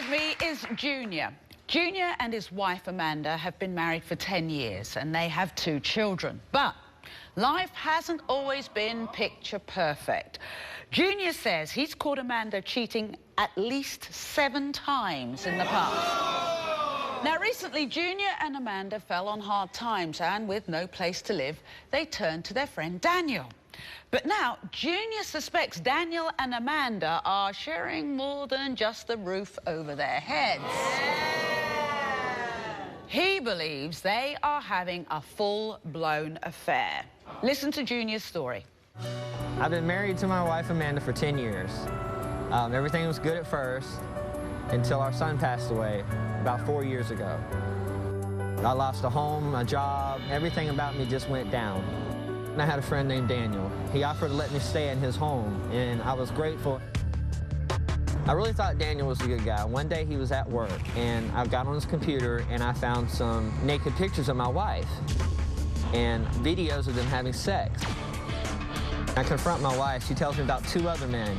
with me is Junior. Junior and his wife Amanda have been married for 10 years and they have 2 children. But life hasn't always been picture perfect. Junior says he's caught Amanda cheating at least 7 times in the past. Now, recently, Junior and Amanda fell on hard times and with no place to live, they turned to their friend Daniel. But now, Junior suspects Daniel and Amanda are sharing more than just the roof over their heads. He believes they are having a full-blown affair. Listen to Junior's story. I've been married to my wife, Amanda, for 10 years. Everything was good at first until our son passed away about 4 years ago. I lost a home, a job, everything about me just went down. And I had a friend named Daniel. He offered to let me stay in his home, and I was grateful. I really thought Daniel was a good guy. One day he was at work, and I got on his computer, and I found some naked pictures of my wife and videos of them having sex. I confront my wife. She tells me about 2 other men,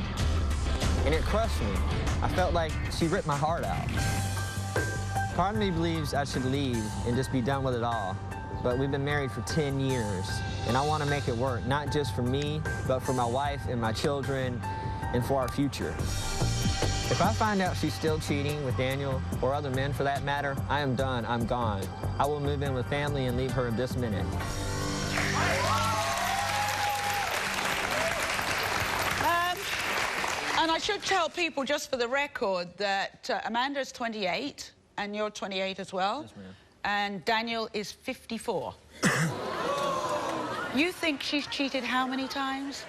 and it crushed me. I felt like she ripped my heart out. Part of me believes I should leave and just be done with it all. But we've been married for 10 years, and I want to make it work, not just for me, but for my wife and my children and for our future. If I find out she's still cheating with Daniel, or other men for that matter, I am done, I'm gone. I will move in with family and leave her this minute. And I should tell people, just for the record, that Amanda's 28, and you're 28 as well. Yes, ma'am. And Daniel is 54. You think she's cheated how many times?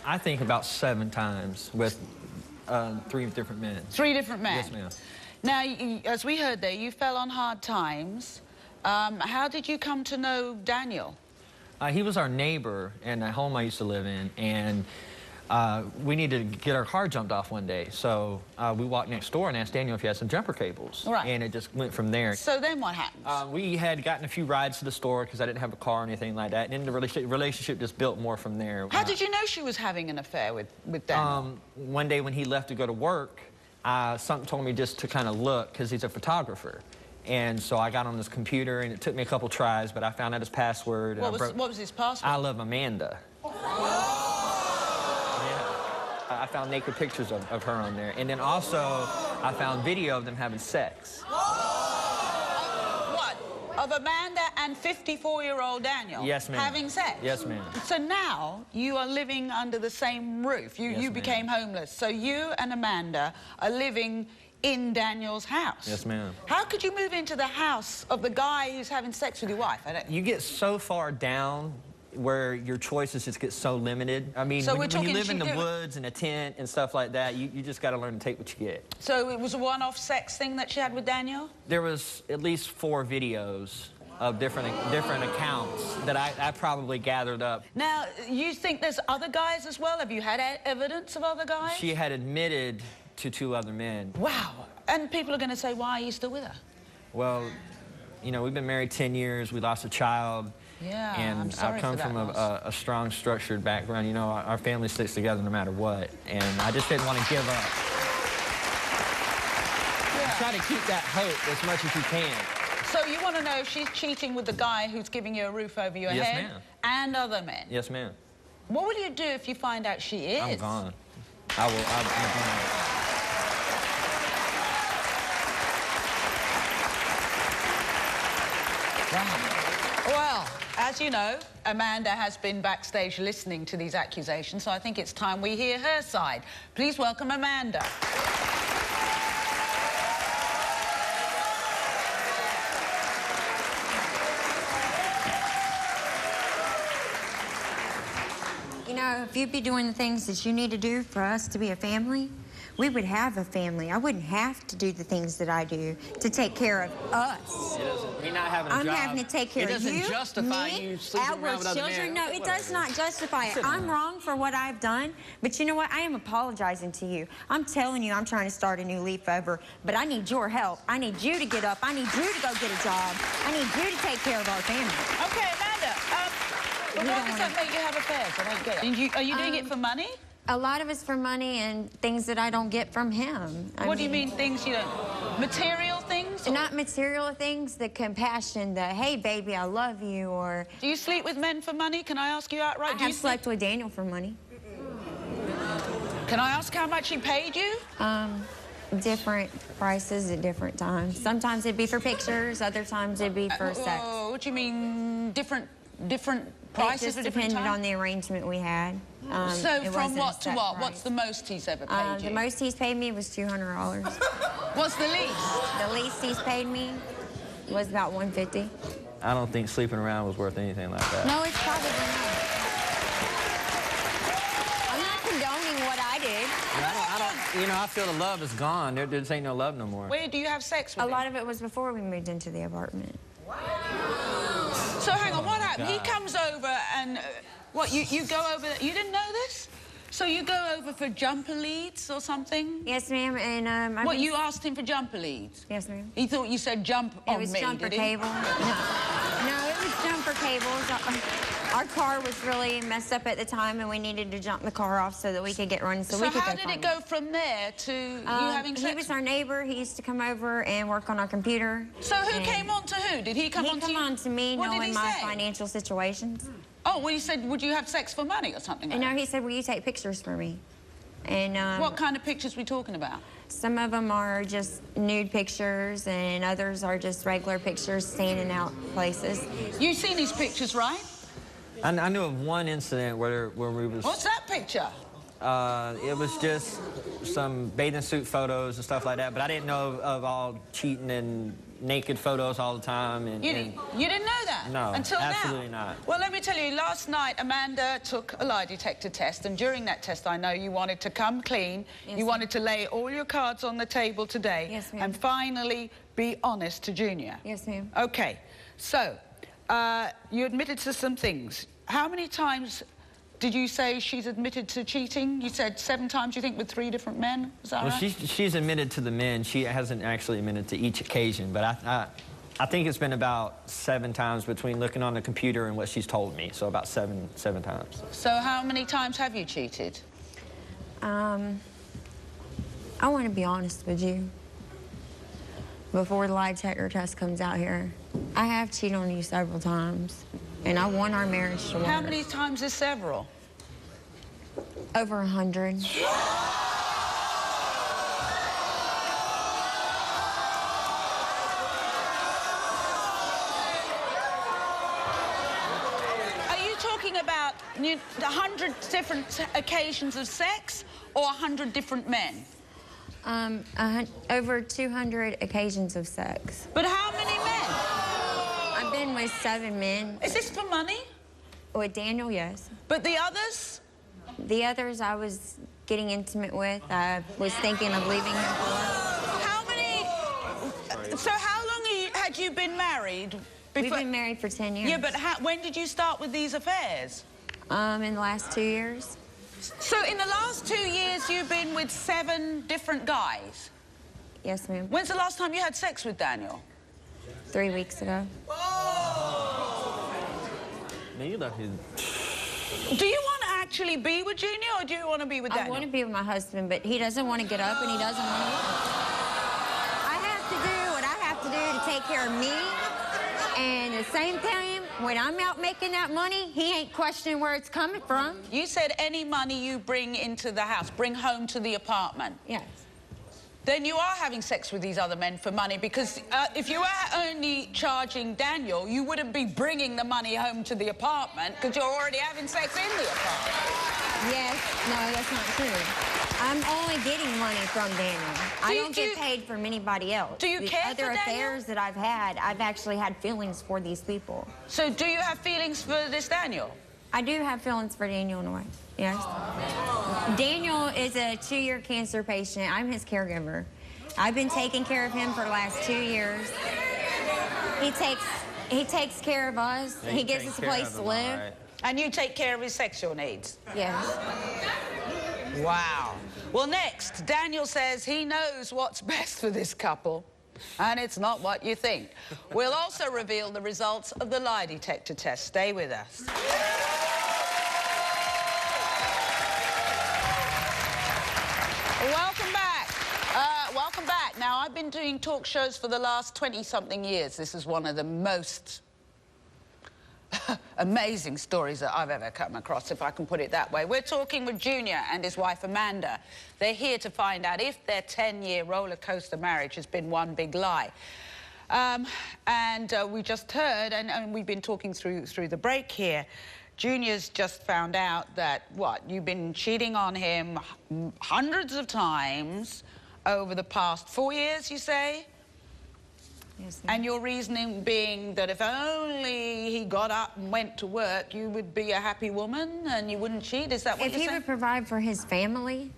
I think about 7 times with 3 different men. 3 different men? Yes, ma'am. Now, as we heard there, you fell on hard times. How did you come to know Daniel? He was our neighbor in the home I used to live in, and we needed to get our car jumped off one day. So we walked next door and asked Daniel if he had some jumper cables. Right. And it just went from there. So then what happened? We had gotten a few rides to the store because I didn't have a car or anything like that. And then the relationship just built more from there. How did you know she was having an affair with Daniel? One day when he left to go to work, something told me just to kind of look because he's a photographer. And so I got on his computer, and it took me a couple tries, but I found out his password. What was his password? I love Amanda. I found naked pictures of her on there. And then also, I found video of them having sex. What? Of Amanda and 54-year-old Daniel? Yes, ma'am. Having sex? Yes, ma'am. So now you are living under the same roof. You became homeless. So you and Amanda are living in Daniel's house. Yes, ma'am. How could you move into the house of the guy who's having sex with your wife? You get so far down where your choices just get so limited. I mean, so when you live in the woods in a tent and stuff like that, you just got to learn to take what you get. So it was a one-off sex thing that she had with Daniel? There was at least 4 videos of different accounts that I probably gathered up. Now, you think there's other guys as well? Have you had evidence of other guys? She had admitted to 2 other men. Wow. And people are going to say, why are you still with her? Well, you know, we've been married 10 years. We lost a child. Yeah, and I'm sorry I come for that from loss. a strong, structured background. You know, our family sticks together no matter what, and I just didn't want to give up. Yeah. Try to keep that hope as much as you can. So you want to know if she's cheating with the guy who's giving you a roof over your yes, head? Ma'am. And other men? Yes, ma'am. What will you do if you find out she is? I'm gone. I'm gone. Wow. Well, as you know, Amanda has been backstage listening to these accusations, so I think it's time we hear her side. Please welcome Amanda. You know, if you'd be doing the things that you need to do for us to be a family, we would have a family. I wouldn't have to do the things that I do to take care of us. It doesn't mean not having a job. I'm having to take care of you, It doesn't justify me, you sleeping around with other children. men. No, it does not justify it. I'm wrong for what I've done, but you know what? I am apologizing to you. I'm telling you, I'm trying to start a new leaf over, but I need your help. I need you to get up. I need you to go get a job. I need you to take care of our family. Okay, Amanda, but why does that make you have affairs? I don't get it. Are you doing it for money? A lot of it's for money and things that I don't get from him. What do you mean things you don't? Material things? Or? Not material things, the compassion, the, hey, baby, I love you, or... Do you sleep with men for money? Can I ask you outright? I have slept with Daniel for money. Can I ask how much he paid you? Different prices at different times. Sometimes it'd be for pictures, other times it'd be for sex. What do you mean, different prices? It just depended on the arrangement we had. So from what to what? What's the most he's ever paid you? The most he's paid me was $200. What's the least? The least he's paid me was about $150. I don't think sleeping around was worth anything like that. No, it's probably not. I'm not condoning what I did. You know, I feel the love is gone. There just ain't no love no more. Where do you have sex with him? A lot of it was before we moved into the apartment. So hang on, what happened? He comes over and what? You go over? You didn't know this? So you go over for jumper leads or something? Yes, ma'am. And what? You asked him for jumper leads? Yes, ma'am. He thought you said jump on me. It was jumper cable. No, it was jumper cables. Our car was really messed up at the time, and we needed to jump the car off so that we could get running. So we could how did it go from there to you having sex? He was our neighbor. He used to come over and work on our computer. So who came on to who? Did he come on to you? He came on to me, what knowing my financial situations. Oh, well, he said, would you have sex for money or something like that? No, he said, will you take pictures for me? And what kind of pictures are we talking about? Some of them are just nude pictures, and others are just regular pictures standing out places. You've seen these pictures, right? I knew of one incident where we was... What's that picture? It was just some bathing suit photos and stuff like that, but I didn't know of all cheating and naked photos all the time. You didn't know that? No, until absolutely now? not. Well, let me tell you, last night Amanda took a lie detector test, and during that test I know you wanted to come clean. Yes, you wanted to lay all your cards on the table today. Yes, ma'am. And finally be honest to Junior. Yes, ma'am. Okay, so you admitted to some things. How many times did you say she's admitted to cheating? You said 7 times, you think, with 3 different men? Is that right? She's admitted to the men. She hasn't actually admitted to each occasion, but I think it's been about 7 times between looking on the computer and what she's told me, so about seven times. So how many times have you cheated? I want to be honest with you. Before the lie detector test comes out here, I have cheated on you several times, and I want our marriage to work. How many times is several? Over 100. Are you talking about 100 different occasions of sex or 100 different men? Over 200 occasions of sex. But how many men? I've been with 7 men. Is this for money? With Daniel, yes. But the others? The others I was getting intimate with. I was thinking of leaving him for. How many? So how long had you been married? We've been married for 10 years. Yeah, but when did you start with these affairs? In the last 2 years. So in the last 2 years, you've been with 7 different guys? Yes, ma'am. When's the last time you had sex with Daniel? 3 weeks ago. Man, you left his... Do you want to actually be with Junior, or do you want to be with Daniel? I want to be with my husband, but he doesn't want to get up and he doesn't want to work. I have to do what I have to do to take care of me. And at the same time, when I'm out making that money, he ain't questioning where it's coming from. You said any money you bring into the house, bring home to the apartment. Yes. Then you are having sex with these other men for money, because if you were only charging Daniel, you wouldn't be bringing the money home to the apartment, because you're already having sex in the apartment. Yes. No, that's not true. I'm only getting money from Daniel. I don't get paid from anybody else. Do you care for Daniel? Other affairs that I've had, I've actually had feelings for these people. So do you have feelings for this Daniel? I do have feelings for Daniel in a way, yes. Daniel is a 2-year cancer patient. I'm his caregiver. I've been taking care of him for the last 2 years. He takes care of us. Yeah, he gives us a place to live. Right. And you take care of his sexual needs? Yes. Wow. Well, next, Daniel says he knows what's best for this couple, and it's not what you think. We'll also reveal the results of the lie detector test. Stay with us. Welcome back. Welcome back. Now, I've been doing talk shows for the last 20-something years. This is one of the most amazing stories that I've ever come across, if I can put it that way. We're talking with Junior and his wife, Amanda. They're here to find out if their 10-year roller coaster marriage has been one big lie. We just heard, and we've been talking through the break here, Junior's just found out that, what, you've been cheating on him hundreds of times over the past 4 years, you say? Yes, and your reasoning being that if only he got up and went to work, you would be a happy woman and you wouldn't cheat? Is that what you're saying? If he would provide for his family,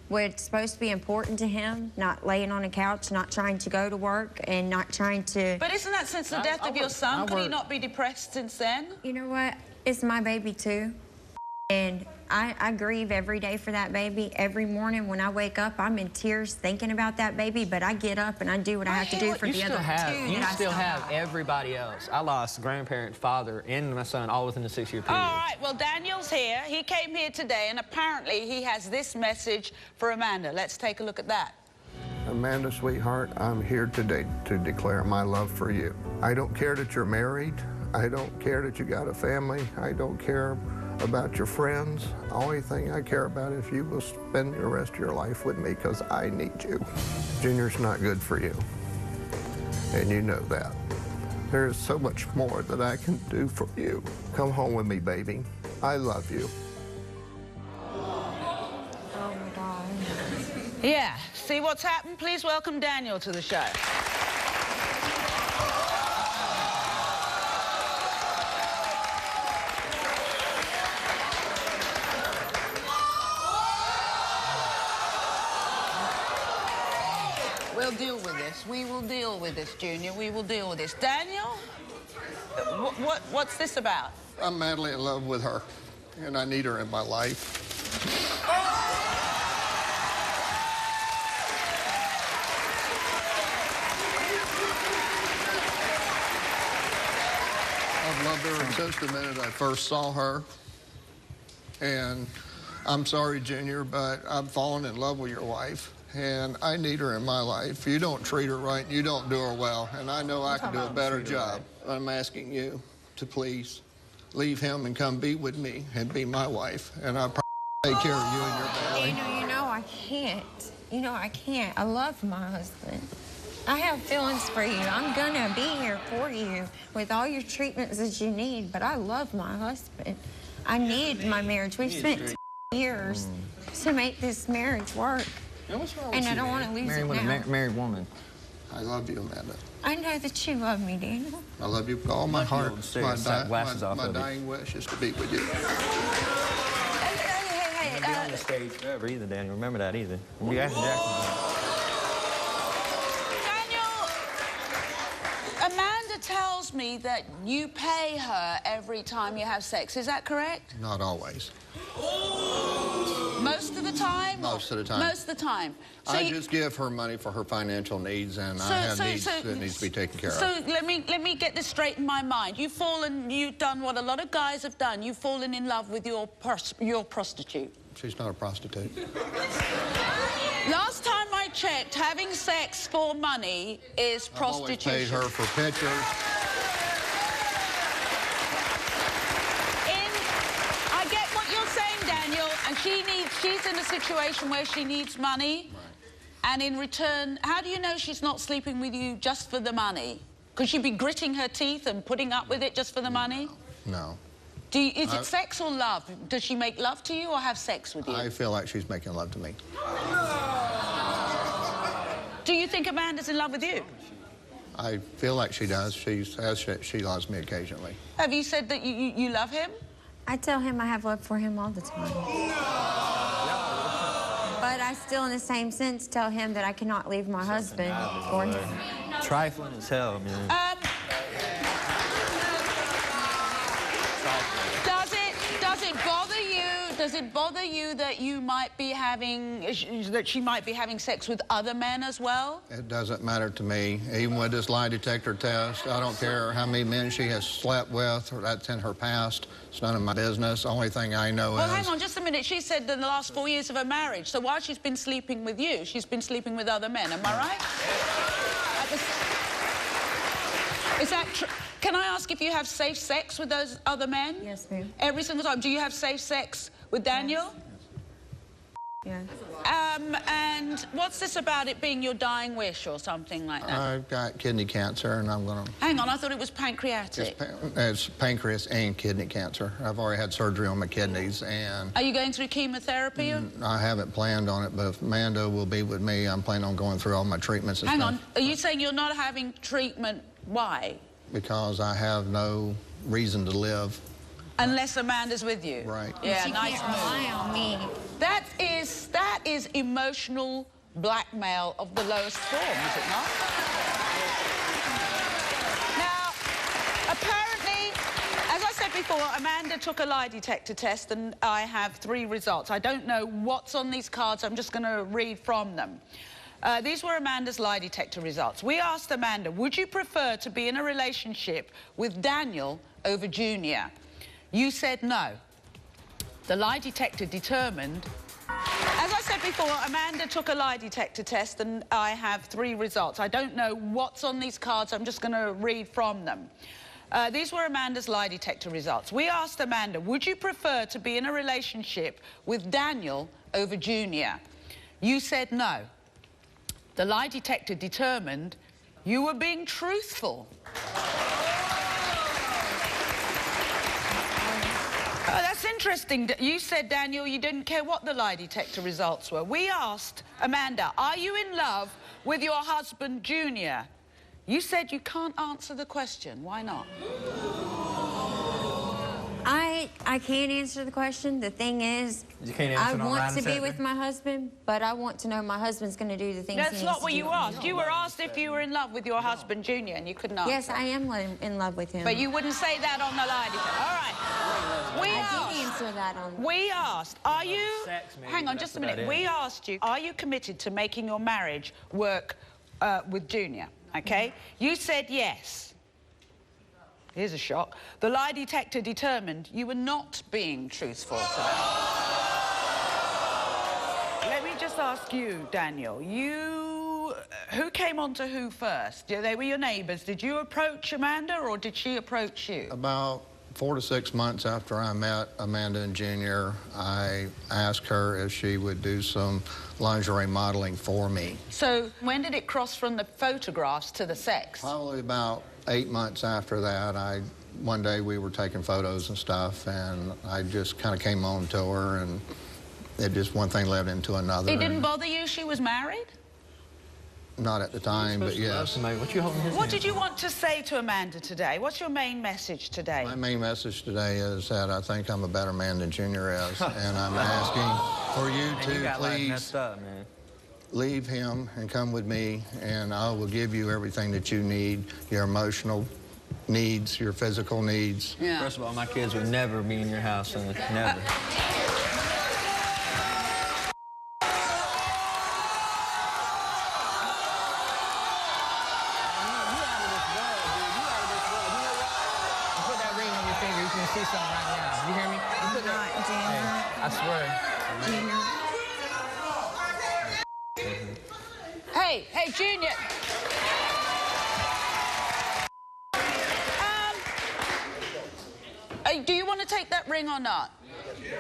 what's supposed to be important to him, not laying on a couch, not trying to go to work, and not trying to... But isn't that since the death of your son? Could he not be depressed since then? You know what? It's my baby, too. And I grieve every day for that baby. Every morning when I wake up, I'm in tears thinking about that baby, but I get up and I do what I have to do for the other two. You still have everybody else. I lost grandparent, father, and my son all within a 6-year period. All right, well, Daniel's here. He came here today, and apparently he has this message for Amanda. Let's take a look at that. Amanda, sweetheart, I'm here today to declare my love for you. I don't care that you're married. I don't care that you got a family. I don't care about your friends. The only thing I care about is you will spend the rest of your life with me because I need you. Junior's not good for you, and you know that. There is so much more that I can do for you. Come home with me, baby. I love you. Oh, my God. Yeah, see what's happened? Please welcome Daniel to the show. We'll deal with this. We will deal with this, Junior. We will deal with this. Daniel, what's this about? I'm madly in love with her, and I need her in my life. I've loved her since the minute I first saw her. And I'm sorry, Junior, but I've fallen in love with your wife. And I need her in my life. You don't treat her right, you don't do her well, and I know I can do a better job. I'm asking you to please leave him and come be with me and be my wife, and I'll take care of you and your family. You know I can't. You know I can't. I love my husband. I have feelings for you. I'm gonna be here for you with all your treatments that you need, but I love my husband. I need my marriage. We've spent years to make this marriage work. And I don't want to lose it now. Married woman. I love you, Amanda. I know that you love me, Daniel. I love you with all my heart. My My dying wish is to be with you. Hey, Be on the stage forever either, Daniel. Remember that either. You asked Jackson. Daniel, Amanda tells me that you pay her every time you have sex. Is that correct? Not always. Most of the time? Most of the time. Most of the time. So I just give her money for her financial needs, and I have needs that needs to be taken care of. So let me get this straight in my mind. You've done what a lot of guys have done. You've fallen in love with your prostitute. She's not a prostitute. Last time I checked, having sex for money is prostitution. I've always paid her for pictures. I get what you're saying, Daniel, and she's in a situation where she needs money. Right. And in return, how do you know she's not sleeping with you just for the money? Could she be gritting her teeth and putting up with it just for the money? No. Is it sex or love? Does she make love to you or have sex with you? I feel like she's making love to me. Do you think Amanda's in love with you? I feel like she does. She loves me occasionally. Have you said that you love him? I tell him I have love for him all the time. But I still, in the same sense, tell him that I cannot leave my husband for him. Trifling as hell, man. Does it bother you? Does it bother you that you might be having, that she might be having sex with other men as well? It doesn't matter to me. Even with this lie detector test, I don't care how many men she has slept with, or that's in her past. It's none of my business. The only thing I know is... Well, hang on just a minute. She said in the last 4 years of her marriage. So while she's been sleeping with you, she's been sleeping with other men. Am I right? Is that true? Can I ask if you have safe sex with those other men? Yes, ma'am. Every single time. Do you have safe sex with Daniel? Yes. And what's this about it being your dying wish or something like that? I've got kidney cancer, and I'm going to... Hang on, I thought it was pancreatic. It's pancreas and kidney cancer. I've already had surgery on my kidneys, and... Are you going through chemotherapy? I haven't planned on it, but if Amanda will be with me, I'm planning on going through all my treatments and Hang stuff. on, are you saying you're not having treatment? Why? Because I have no reason to live. Unless Amanda's with you. Right. Yeah, She nice can't rely on me. That is emotional blackmail of the lowest form, is it not? Now, apparently, as I said before, Amanda took a lie detector test and I have 3 results. I don't know what's on these cards. I'm just going to read from them. These were Amanda's lie detector results. We asked Amanda, would you prefer to be in a relationship with Daniel over Junior? You said no. The lie detector determined... As I said before, Amanda took a lie detector test and I have 3 results. I don't know what's on these cards. I'm just going to read from them. These were Amanda's lie detector results. We asked Amanda, would you prefer to be in a relationship with Daniel over Junior? You said no. The lie detector determined you were being truthful. Oh, that's interesting. You said, Daniel, you didn't care what the lie detector results were. We asked Amanda, are you in love with your husband, Junior? You said you can't answer the question. Why not? I can't answer the question. The thing is, You can't answer I no want random to be statement? with my husband, but I want to know my husband's going to do the things he That's needs not to what do you for me. asked. You were asked if you were in love with your husband, Junior, and you couldn't answer. Yes, I am in love with him. But you wouldn't say that on the lie detector. All right. I did answer that on... We asked, are you... Sex, maybe, Hang on but just a that's minute. about it. We asked you, are you committed to making your marriage work with Junior, OK? You said yes. Here's a shock. The lie detector determined you were not being truthful to them. Let me just ask you, Daniel, who came on to who first? They were your neighbours. Did you approach Amanda or did she approach you? About 4 to 6 months after I met Amanda and Junior, I asked her if she would do some lingerie modeling for me. So when did it cross from the photographs to the sex? Probably about 8 months after that, one day we were taking photos and stuff, and I just kind of came on to her, and it just one thing led into another. It didn't bother you she was married? Not at the time, but yes. What you holding his What hand? did you want to say to Amanda today? What's your main message today? My main message today is that I think I'm a better man than Junior is, and I'm asking for you Man, you to got life please messed up, man. leave him and come with me, and I will give you everything that you need, your emotional needs, your physical needs. Yeah. First of all, my kids would never be in your house, son. Never. Put that ring on your finger. You can see something right now. You hear me? You put that... Not Junior. I swear. Hey, Junior. Do you want to take that ring or not?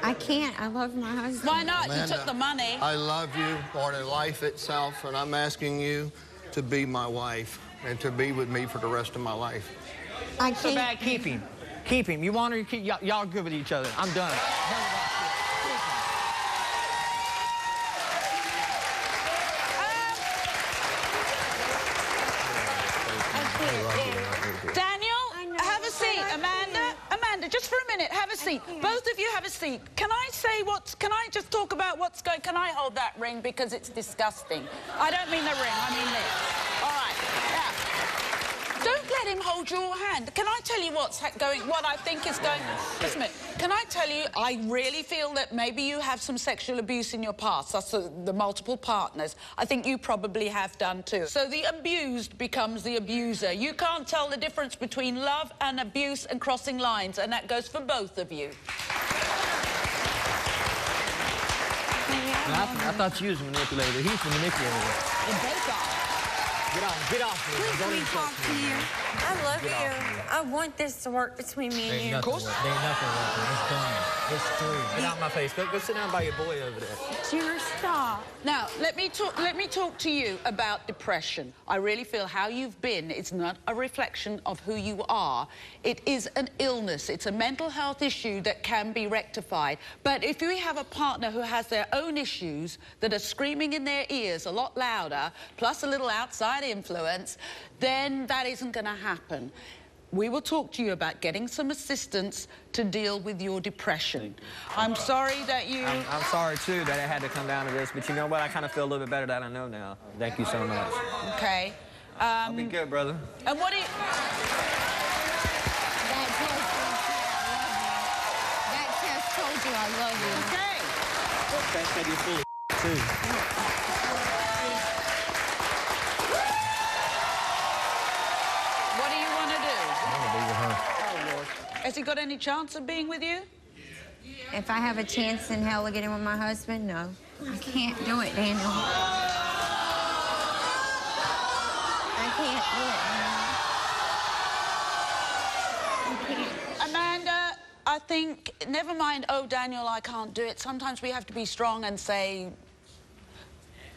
I can't. I love my husband. Why not? Amanda, You took the money. I love you more than life itself, and I'm asking you to be my wife and to be with me for the rest of my life. I So can't. bad, keep him. Keep him. You want her, y'all good with each other. I'm done. Daniel, have a seat. Amanda, just for a minute, have a seat. Both of you have a seat. Can I just talk about what's going... Can I hold that ring because it's disgusting? I don't mean the ring, I mean this. All right, yeah. Don't let him hold your hand. Can I tell you what I think is going... Just a minute. Can I tell you, I really feel that maybe you have some sexual abuse in your past. That's the multiple partners. I think you probably have done too. So the abused becomes the abuser. You can't tell the difference between love and abuse and crossing lines, and that goes for both of you. I thought you was a manipulator. He's the manipulator. And both are. Get off me. Don't even talk to me. I love you. I want this to work between me and you. Of course. There ain't nothing working. It's done. It's through. Get out my face. Go sit down by your boy over there. Junior, stop. Now, let me talk to you about depression. I really feel how you've been is not a reflection of who you are. It is an illness. It's a mental health issue that can be rectified. But if you have a partner who has their own issues that are screaming in their ears a lot louder, plus a little outside influence, then that isn't going to happen. We will talk to you about getting some assistance to deal with your depression. I'm sorry that you... I'm sorry, too, that it had to come down to this, but you know what? I kind of feel a little bit better that I know now. Thank you so much. Okay. I'll be good, brother. And what do you... That test told you I love you. Okay. That test said you're full of too. What do you want to do? I want to be with her. Oh, Lord. Has he got any chance of being with you? If I have a chance in hell of getting with my husband, no. I can't do it, Daniel. I can't do it, man. I can't. Amanda, I think, never mind, oh, Daniel, I can't do it. Sometimes we have to be strong and say,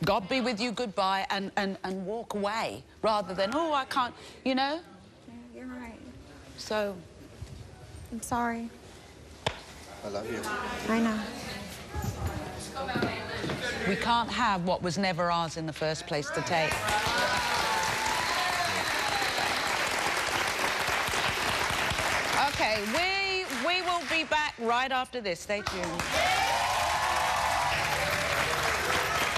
God be with you, goodbye, and walk away, rather than, oh, I can't, you know? You're right. So... I'm sorry. I love you. I know. we can't have what was never ours in the first place to take. Okay, we will be back right after this. Stay tuned.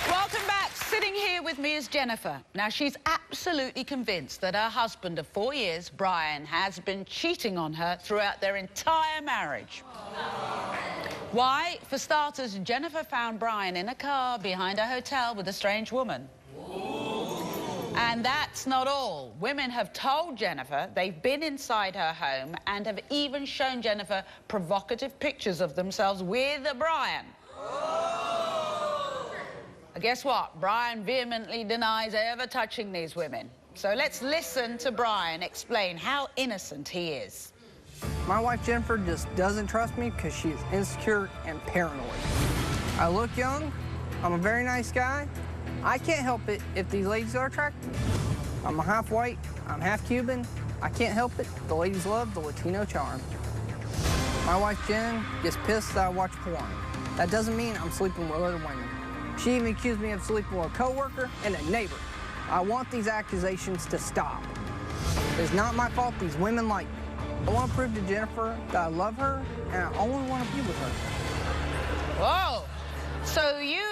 Welcome back. Sitting here with me is Jennifer. Now, she's absolutely convinced that her husband of 4 years, Brian, has been cheating on her throughout their entire marriage. Why? For starters, Jennifer found Brian in a car behind a hotel with a strange woman. And that's not all. Women have told Jennifer they've been inside her home and have even shown Jennifer provocative pictures of themselves with Brian. Guess what? Brian vehemently denies ever touching these women. So let's listen to Brian explain how innocent he is. My wife Jennifer just doesn't trust me because she's insecure and paranoid. I look young. I'm a very nice guy. I can't help it if these ladies are attractive. I'm half white. I'm half Cuban. I can't help it. The ladies love the Latino charm. My wife Jen gets pissed that I watch porn. That doesn't mean I'm sleeping with other women. She even accused me of sleeping with a coworker and a neighbor. I want these accusations to stop. It's not my fault these women like me. I want to prove to Jennifer that I love her and I only want to be with her. Whoa! So you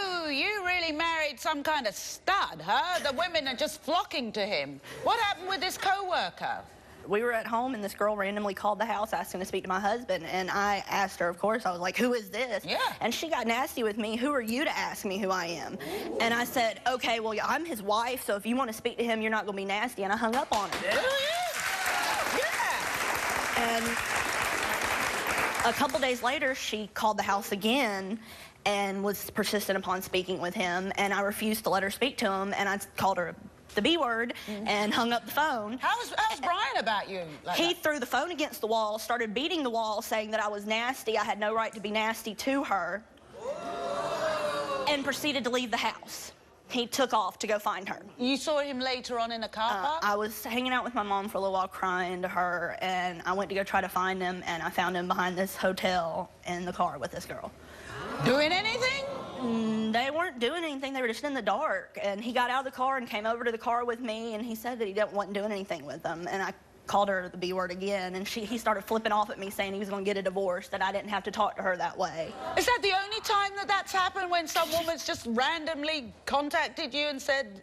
really married some kind of stud, huh? The women are just flocking to him. What happened with this coworker? We were at home and this girl randomly called the house asking to speak to my husband, and I asked her, of course, I was like, who is this? Yeah. And she got nasty with me. Who are you to ask me who I am? And I said, okay, well, I'm his wife, so if you want to speak to him, you're not going to be nasty. And I hung up on her. Yeah. And a couple days later, she called the house again and was persistent upon speaking with him, and I refused to let her speak to him, and I called her the B word and hung up the phone. How's Brian about you? He threw the phone against the wall, started beating the wall, saying that I was nasty, I had no right to be nasty to her, and proceeded to leave the house. He took off to go find her. You saw him later on in a car park? I was hanging out with my mom for a little while, crying to her, and I went to go try to find him, and I found him behind this hotel in the car with this girl. Doing anything? They weren't doing anything. They were just in the dark. And he got out of the car and came over to the car with me, and he said that he wasn't doing anything with them. And I called her the B word again, and he started flipping off at me, saying he was going to get a divorce, that I didn't have to talk to her that way. Is that the only time that that's happened, when some woman's just randomly contacted you and said,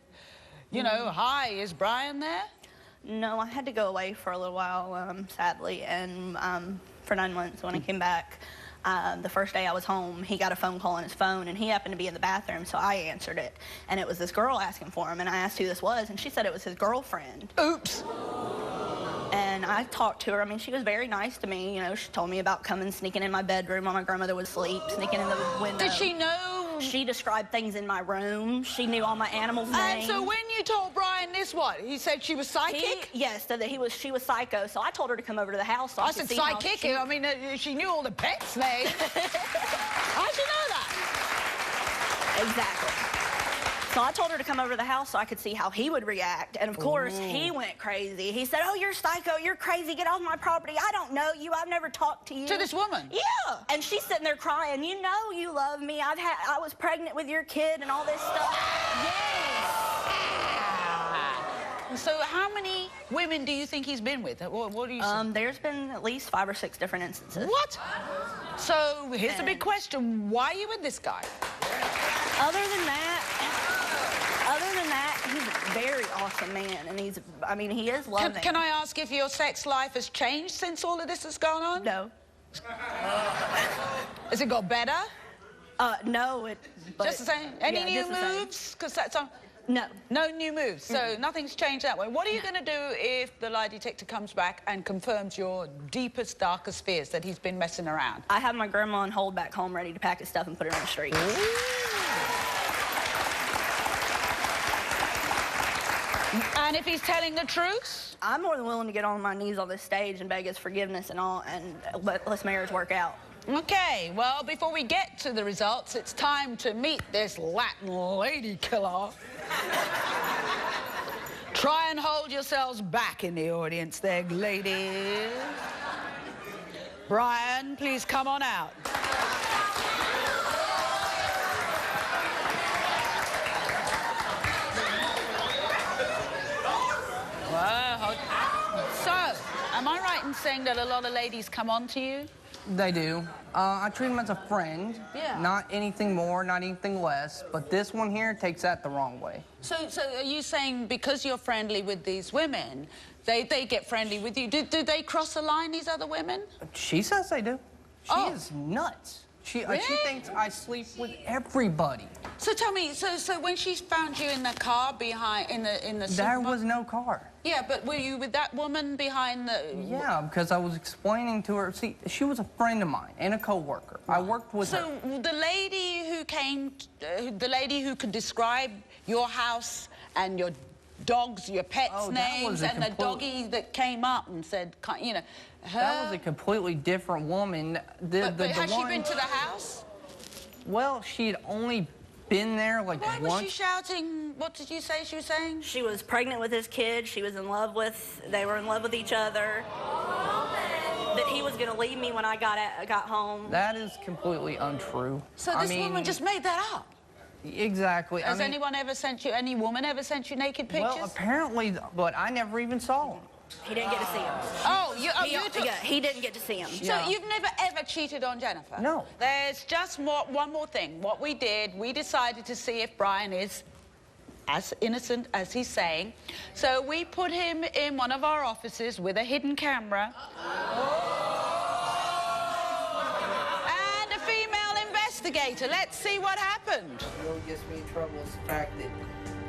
you know, hi, is Brian there? No, I had to go away for a little while, sadly, and for 9 months. When I came back, the first day I was home, he got a phone call on his phone, and he happened to be in the bathroom, so I answered it. And it was this girl asking for him, and I asked who this was, and she said it was his girlfriend. Oops. And I talked to her. I mean, she was very nice to me. You know, she told me about coming, sneaking in my bedroom while my grandmother would sleep, sneaking in the window. Did she know? She described things in my room. She knew all my animals' names. And so when you told Brian this, what? He said she was psychic? Yes, that she was psycho. So I told her to come over to the house. So I said psychic. I mean, she knew all the pets' names. How'd you know that? Exactly. So I told her to come over to the house so I could see how he would react. And of course, he went crazy. He said, "Oh, you're psycho, you're crazy, get off my property. I don't know you, I've never talked to you." To this woman? Yeah. And she's sitting there crying, "You know you love me. I was pregnant with your kid and all this stuff." Yes. So how many women do you think he's been with? What do you say? There's been at least 5 or 6 different instances. What? So here's the big question. Why are you with this guy? Other than that, he's a very awesome man, and I mean, he is loving. Can I ask if your sex life has changed since all of this has gone on? No. Has it got better? No, just the same? Any new moves? Because that's on. No. No new moves, so nothing's changed that way. What are you going to do if the lie detector comes back and confirms your deepest, darkest fears that he's been messing around? I have my grandma on hold back home ready to pack his stuff and put it on the street. And if he's telling the truth? I'm more than willing to get on my knees on this stage and beg his forgiveness and all, and let this marriage work out. Okay, well, before we get to the results, it's time to meet this Latin lady killer. Try and hold yourselves back in the audience there, ladies. Brian, please come on out. So, am I right in saying that a lot of ladies come on to you? They do. I treat him as a friend. Yeah. Not anything more, not anything less. But this one here takes that the wrong way. So are you saying because you're friendly with these women, they get friendly with you? Do they cross the line, these other women? She says they do. She Oh. is nuts. She Really? thinks I sleep with everybody. So tell me, so when she found you in the car behind, in the There was no car. Yeah, but were you with that woman behind the... Yeah, because I was explaining to her. See, she was a friend of mine and a co-worker. I worked with her. So the lady who came, the lady who could describe your house and your dogs, your pets' names, and the doggy that came up and said, you know, her... That was a completely different woman. But has she been to the house? Well, she had only been there like Why once. was she shouting? What did you say she was saying? She was pregnant with his kid. They were in love with each other. That he was going to leave me when I got home. That is completely untrue. So this woman just made that up? Exactly. Has anyone ever sent you, any woman ever sent you naked pictures? Well, apparently, but I never even saw him. He didn't get to see him. He didn't get to see him. So you've never ever cheated on Jennifer? No. There's just one more thing. What we did, we decided to see if Brian is as innocent as he's saying. So we put him in one of our offices with a hidden camera. And a female investigator. Let's see what happened. What really gets me in trouble is the fact that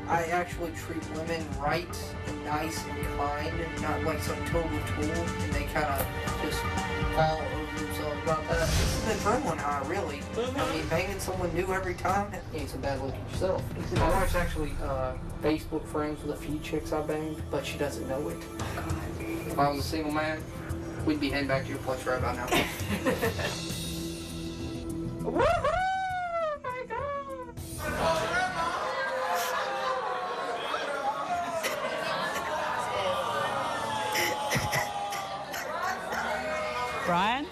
I actually treat women right and nice and kind, and not like some total tool, and they kind of just fall over themselves about that. It's been fun one hour, really. I mean, banging someone new every time, you ain't so bad looking yourself. My wife's actually Facebook friends with a few chicks I banged, but she doesn't know it. If I was a single man, we'd be heading back to your place right about now. Woohoo! My God! Brian?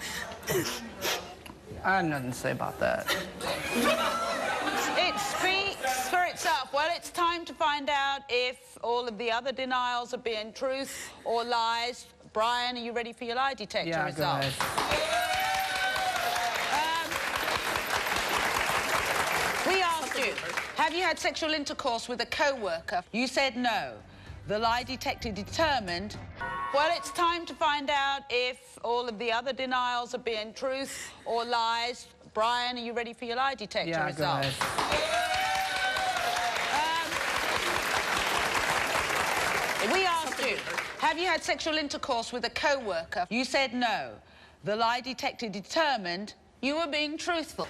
I had nothing to say about that. It speaks for itself. Well, it's time to find out if all of the other denials are being truth or lies. Brian, are you ready for your lie detector results? Go ahead. We asked you, have you had sexual intercourse with a co-worker? You said no. the lie detector determined. Well, it's time to find out if all of the other denials are being truth or lies. Brian, are you ready for your lie detector results? Go ahead. We asked you, have you had sexual intercourse with a co-worker? You said no. The lie detector determined you were being truthful.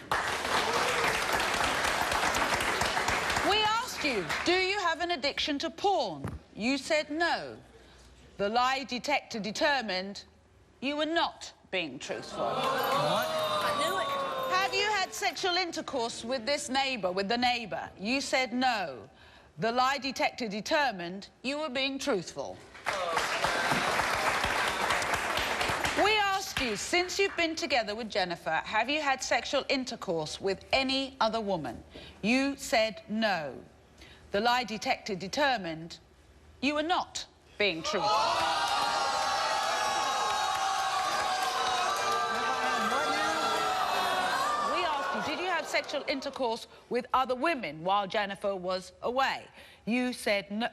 We asked you, do you have an addiction to porn? You said no. The lie detector determined you were not being truthful. What? I knew it. Have you had sexual intercourse with this neighbor, with the neighbor? You said no. The lie detector determined you were being truthful. We asked you, since you've been together with Jennifer, have you had sexual intercourse with any other woman? You said no. The lie detector determined you were not being truthful. We asked you, did you have sexual intercourse with other women while Jennifer was away? You said no.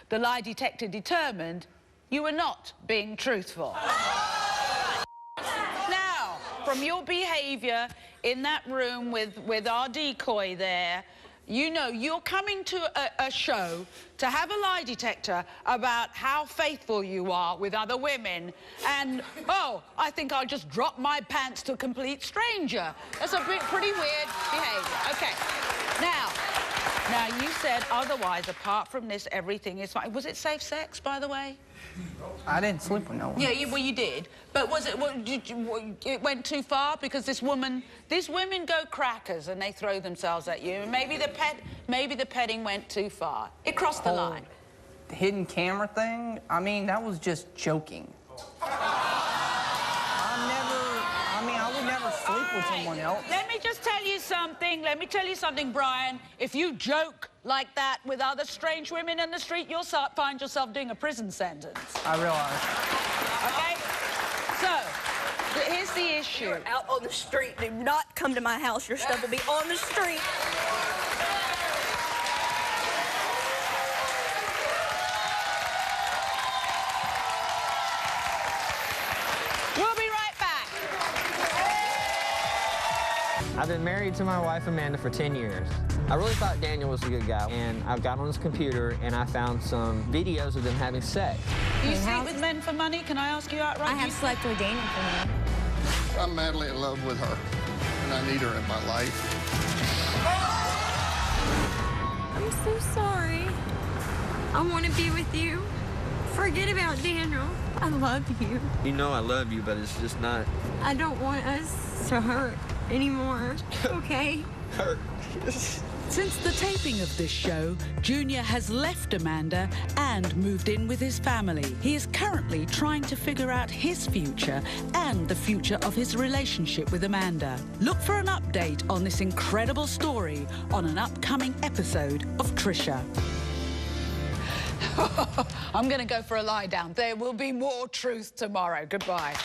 The lie detector determined you were not being truthful. Now, from your behavior in that room with our decoy there, you know you're coming to a show to have a lie detector about how faithful you are with other women, and, oh, I think I'll just drop my pants to a complete stranger. That's a pretty weird behavior. Okay. Now, you said otherwise, apart from this, everything is fine. Was it safe sex, by the way? I didn't sleep with no one. Yeah, well, you did. But was it, it went too far? Because these women go crackers and they throw themselves at you. And maybe the petting went too far. It crossed the line. The hidden camera thing, I mean, that was just joking. I would never sleep with someone else. Let me just tell you something. Let me tell you something, Brian. If you joke like that with other strange women in the street, you'll find yourself doing a prison sentence. I realize. Okay? So, here's the issue. You're out on the street. Do not come to my house. Your stuff will be on the street. We'll be right back. I've been married to my wife, Amanda, for 10 years. I really thought Daniel was a good guy, and I got on his computer and I found some videos of them having sex. Do you sleep with men for money? Can I ask you outright? I have slept with Daniel for money. I'm madly in love with her, and I need her in my life. I'm so sorry. I want to be with you. Forget about Daniel. I love you. You know I love you, but it's just not... I don't want us to hurt anymore, okay? Hurt. Since the taping of this show, Junior has left Amanda and moved in with his family. He is currently trying to figure out his future and the future of his relationship with Amanda. Look for an update on this incredible story on an upcoming episode of Trisha. I'm going to go for a lie down. There will be more truth tomorrow. Goodbye.